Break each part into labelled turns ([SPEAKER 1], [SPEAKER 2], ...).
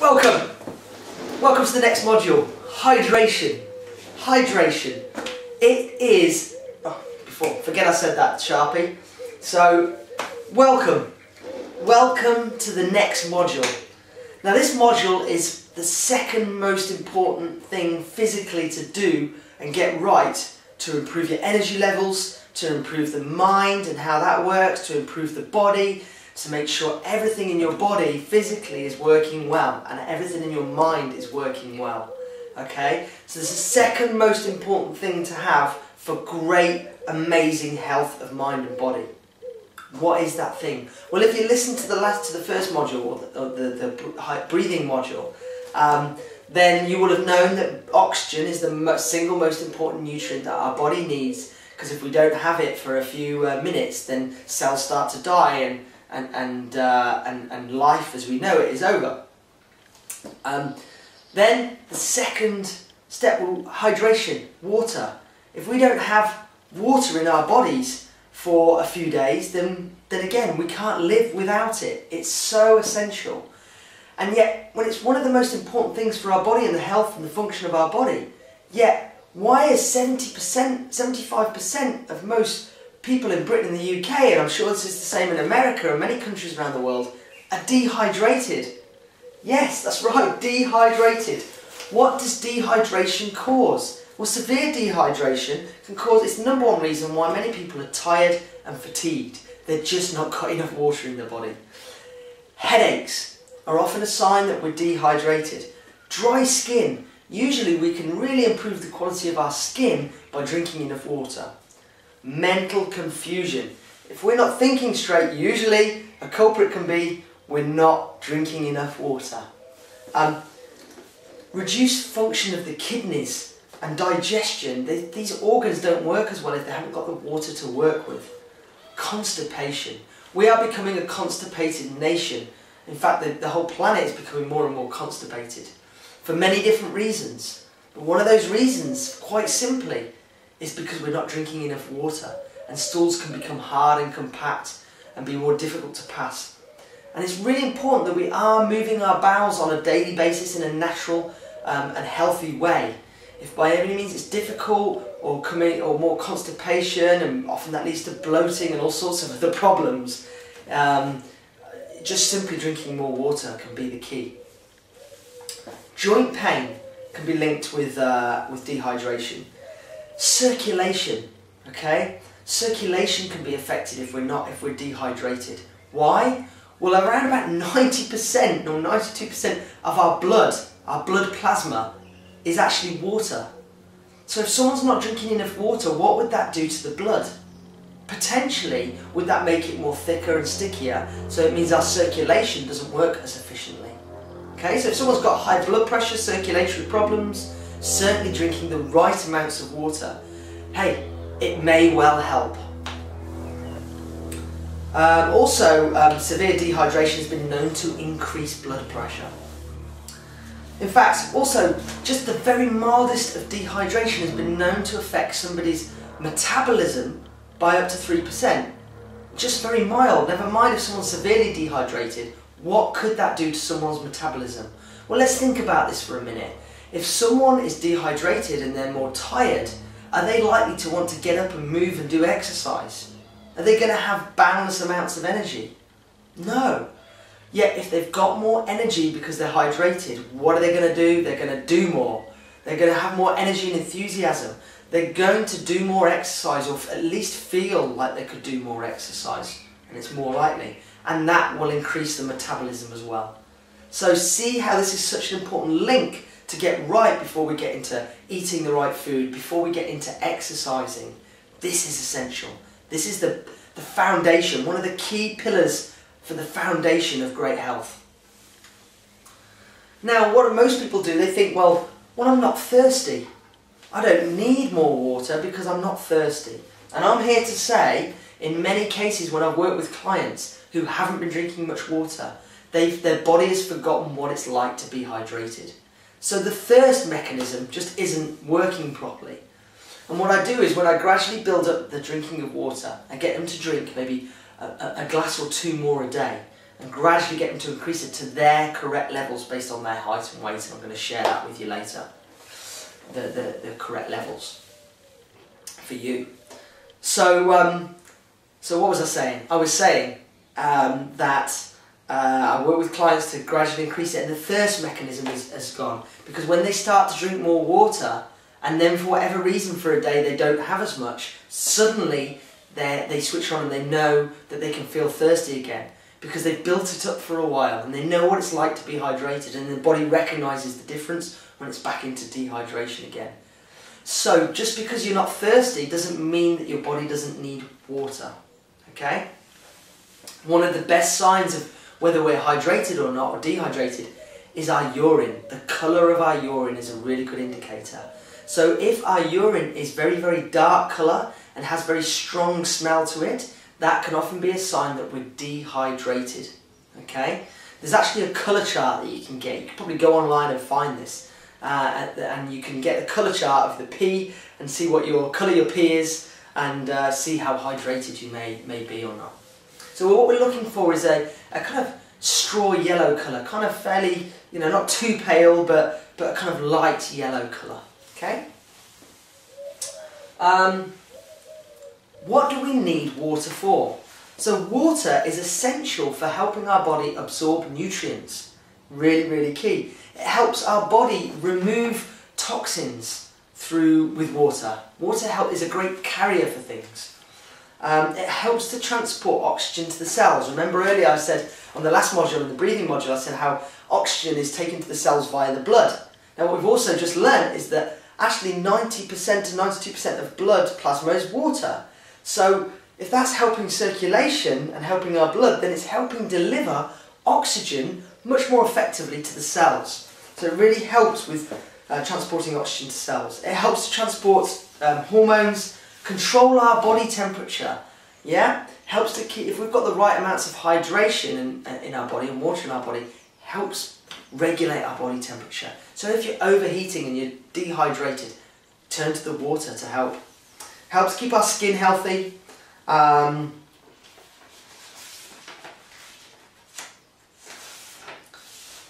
[SPEAKER 1] Welcome! Welcome to the next module, hydration. Hydration. It is, forget I said that, Sharpie. So, welcome. Welcome to the next module. Now this module is the second most important thing physically to do and get right to improve your energy levels, to improve the mind and how that works, to improve the body, to make sure everything in your body physically is working well and everything in your mind is working well. Okay? So this is the second most important thing to have for great, amazing health of mind and body. What is that thing? Well, if you listen to the first module, or the breathing module, then you will have known that oxygen is the single most important nutrient that our body needs, because if we don't have it for a few minutes, then cells start to die and life as we know it is over. Then the second step, hydration, water. If we don't have water in our bodies for a few days, then again we can't live without it. It's so essential. And yet, when it's one of the most important things for our body and the health and the function of our body, yet why is 70%, 75% of most people in Britain and the UK, and I'm sure this is the same in America and many countries around the world, are dehydrated? Yes, that's right, dehydrated. What does dehydration cause? Well, severe dehydration can cause, it's the number one reason why many people are tired and fatigued. They're just not got enough water in their body. Headaches are often a sign that we're dehydrated. Dry skin, usually we can really improve the quality of our skin by drinking enough water. Mental confusion. If we're not thinking straight, usually a culprit can be we're not drinking enough water. Reduced function of the kidneys and digestion. These organs don't work as well if they haven't got the water to work with. Constipation. We are becoming a constipated nation. In fact, the whole planet is becoming more and more constipated for many different reasons. But one of those reasons, quite simply, is because we're not drinking enough water, and stools can become hard and compact and be more difficult to pass. And it's really important that we are moving our bowels on a daily basis in a natural and healthy way. If by any means it's difficult or more constipation, and often that leads to bloating and all sorts of other problems, just simply drinking more water can be the key. Joint pain can be linked with dehydration. Circulation, okay? Circulation can be affected if we're dehydrated. Why? Well, around about 90% or 92% of our blood plasma, is actually water. So if someone's not drinking enough water, what would that do to the blood? Potentially, would that make it more thicker and stickier, so it means our circulation doesn't work as efficiently. Okay, so if someone's got high blood pressure, circulatory problems, certainly drinking the right amounts of water, hey, it may well help. Severe dehydration has been known to increase blood pressure. In fact, also, just the very mildest of dehydration has been known to affect somebody's metabolism by up to 3%. Just very mild, never mind if someone's severely dehydrated. What could that do to someone's metabolism? Well, let's think about this for a minute. If someone is dehydrated and they're more tired, are they likely to want to get up and move and do exercise? Are they going to have boundless amounts of energy? No. Yet if they've got more energy because they're hydrated, what are they going to do? They're going to do more. They're going to have more energy and enthusiasm. They're going to do more exercise, or at least feel like they could do more exercise, and it's more likely. And that will increase the metabolism as well. So see how this is such an important link to get right before we get into eating the right food, before we get into exercising. This is essential. This is the foundation, one of the key pillars for the foundation of great health. Now, what do most people do? They think, well, I'm not thirsty. I don't need more water because I'm not thirsty. And I'm here to say, in many cases when I've worked with clients who haven't been drinking much water, their body has forgotten what it's like to be hydrated. So the thirst mechanism just isn't working properly. And what I do is, when I gradually build up the drinking of water, I get them to drink maybe a glass or two more a day. and gradually get them to increase it to their correct levels based on their height and weight, and I'm going to share that with you later, the correct levels for you. So, so what was I saying? I was saying that I work with clients to gradually increase it, and the thirst mechanism has gone, because when they start to drink more water and then for whatever reason for a day they don't have as much, suddenly they switch on and they know that they can feel thirsty again, because they've built it up for a while and they know what it's like to be hydrated, and the body recognises the difference when it's back into dehydration again. So just because you're not thirsty doesn't mean that your body doesn't need water, okay? One of the best signs of whether we're hydrated or not, or dehydrated, is our urine. The colour of our urine is a really good indicator. So if our urine is very, very dark colour and has very strong smell to it, that can often be a sign that we're dehydrated, okay? There's actually a colour chart that you can get. You can probably go online and find this. And you can get the colour chart of the pee and see what colour your pee is, and see how hydrated you may be or not. So what we're looking for is a kind of straw yellow colour, kind of fairly, not too pale, but a kind of light yellow colour, okay? What do we need water for? So water is essential for helping our body absorb nutrients. Really, really key. It helps our body remove toxins with water. Water is a great carrier for things. It helps to transport oxygen to the cells. Remember earlier I said on the last module, in the breathing module, I said how oxygen is taken to the cells via the blood. Now what we've also just learned is that actually 90% to 92% of blood plasma is water. So if that's helping circulation and helping our blood, then it's helping deliver oxygen much more effectively to the cells. So it really helps with transporting oxygen to cells. It helps to transport hormones, control our body temperature. Yeah, helps to keep, if we've got the right amounts of hydration in our body and water in our body, helps regulate our body temperature. So if you're overheating and you're dehydrated, turn to the water to help. Helps keep our skin healthy.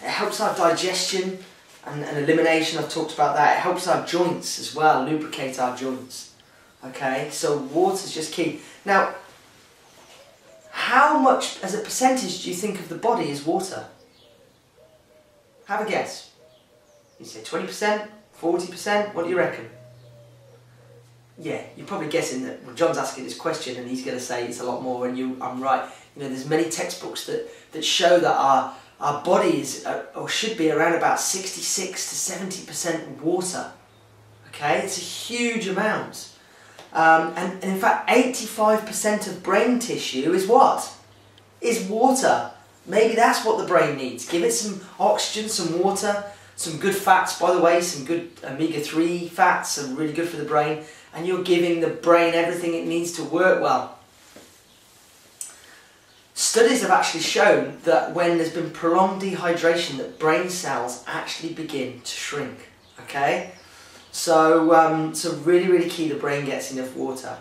[SPEAKER 1] It helps our digestion and elimination. I've talked about that. It helps our joints as well, lubricate our joints. Okay, so water is just key. Now, how much as a percentage do you think of the body is water? Have a guess. You say 20%, 40%, what do you reckon? Yeah, you're probably guessing that, well, John's asking this question and he's going to say it's a lot more, and I'm right. There's many textbooks that show that our body is, or should be, around about 66 to 70% water. Okay, it's a huge amount. And in fact, 85% of brain tissue is what? Is water. Maybe that's what the brain needs. Give it some oxygen, some water, some good fats, by the way, some good omega-3 fats are really good for the brain, and you're giving the brain everything it needs to work well. Studies have actually shown that when there's been prolonged dehydration, that brain cells actually begin to shrink. Okay? So, really, really key the brain gets enough water.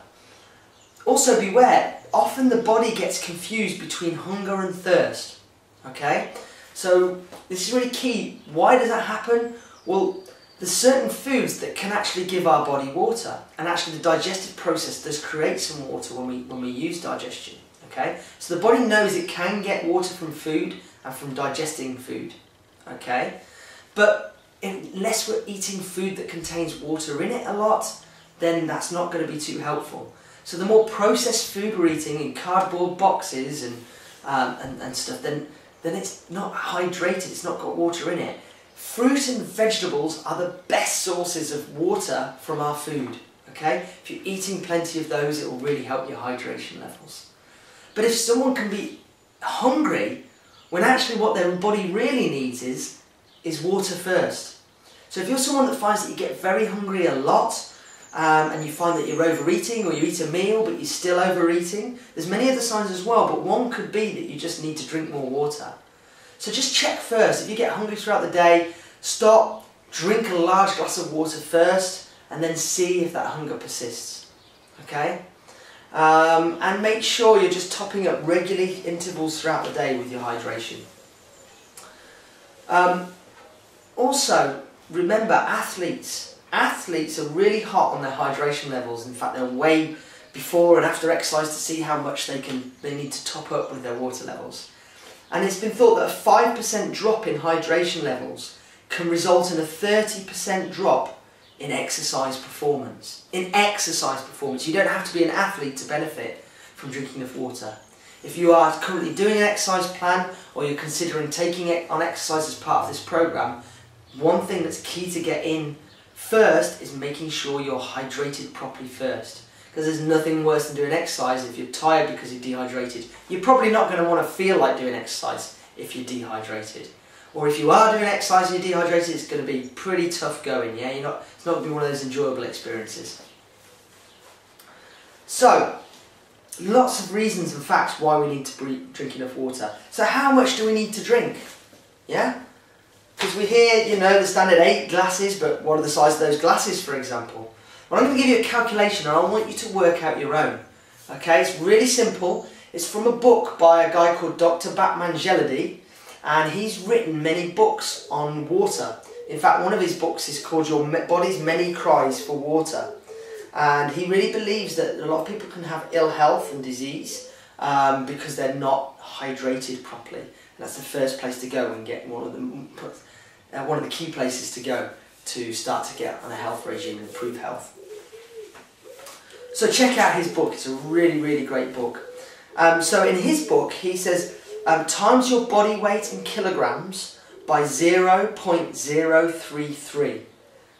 [SPEAKER 1] Also beware, often the body gets confused between hunger and thirst. Okay? So this is really key. Why does that happen? Well, there's certain foods that can actually give our body water, and actually the digestive process does create some water when we use digestion. Okay? So the body knows it can get water from food and from digesting food. Okay? But unless we're eating food that contains water in it a lot, then that's not going to be too helpful. So the more processed food we're eating in cardboard boxes and stuff, then it's not hydrated, it's not got water in it. Fruit and vegetables are the best sources of water from our food. Okay? If you're eating plenty of those, it will really help your hydration levels. But if someone can be hungry when actually what their body really needs is water first. So if you're someone that finds that you get very hungry a lot, and you find that you're overeating, or you eat a meal but you're still overeating, there's many other signs as well, but one could be that you just need to drink more water. So just check first. If you get hungry throughout the day, stop, drink a large glass of water first, and then see if that hunger persists. Okay? and make sure you're just topping up regularly intervals throughout the day with your hydration. Also, remember athletes are really hot on their hydration levels. In fact, they'll weigh before and after exercise to see how much they need to top up with their water levels. And it's been thought that a 5% drop in hydration levels can result in a 30% drop in exercise performance. You don't have to be an athlete to benefit from drinking enough water. If you are currently doing an exercise plan or you're considering taking it on exercise as part of this program, one thing that's key to get in first is making sure you're hydrated properly first. Because there's nothing worse than doing exercise if you're tired because you're dehydrated. You're probably not going to want to feel like doing exercise if you're dehydrated. Or if you are doing exercise and you're dehydrated, it's going to be pretty tough going, yeah? It's not going to be one of those enjoyable experiences. So, lots of reasons and facts why we need to drink enough water. So how much do we need to drink? Yeah? Because we hear, the standard 8 glasses, but what are the size of those glasses, for example? Well, I'm going to give you a calculation and I want you to work out your own. Okay, it's really simple. It's from a book by a guy called Dr. Batman Gelady, and he's written many books on water. In fact, one of his books is called Your Body's Many Cries for Water. And he really believes that a lot of people can have ill health and disease because they're not hydrated properly. And that's the first place to go and get one of the key places to go to start to get on a health regime and improve health. So check out his book. It's a really, really great book. So in his book, he says, times your body weight in kilograms by 0.033.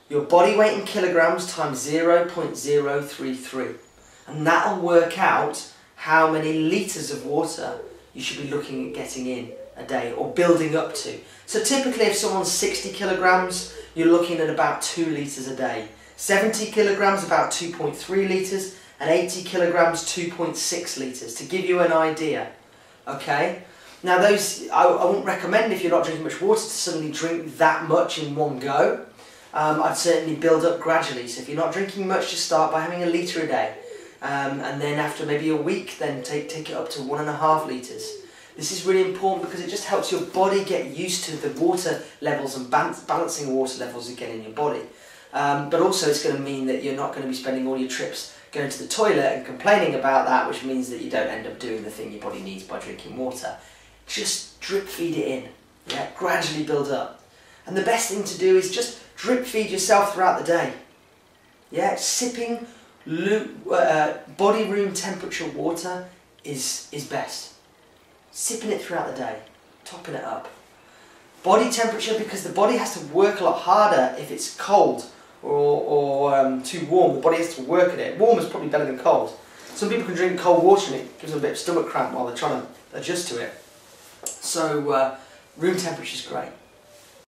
[SPEAKER 1] Your body weight in kilograms times 0.033. And that'll work out how many litres of water you should be looking at getting in a day or building up to. So typically if someone's 60 kilograms, you're looking at about 2 litres a day. 70 kilograms, about 2.3 litres, and 80 kilograms, 2.6 litres, to give you an idea. Okay? Now those, I wouldn't recommend if you're not drinking much water to suddenly drink that much in one go. I'd certainly build up gradually. So if you're not drinking much, just start by having a litre a day. And then after maybe a week, then take it up to 1.5 litres. This is really important because it just helps your body get used to the water levels and balancing water levels again in your body. But also it's going to mean that you're not going to be spending all your trips going to the toilet and complaining about that, which means that you don't end up doing the thing your body needs by drinking water. Just drip feed it in, yeah? Gradually build up. And the best thing to do is just drip feed yourself throughout the day. Yeah, sipping body room temperature water is best. Sipping it throughout the day, topping it up. Body temperature, because the body has to work a lot harder if it's cold or too warm. The body has to work at it. Warm is probably better than cold. Some people can drink cold water and it gives them a bit of stomach cramp while they're trying to adjust to it. So room temperature is great.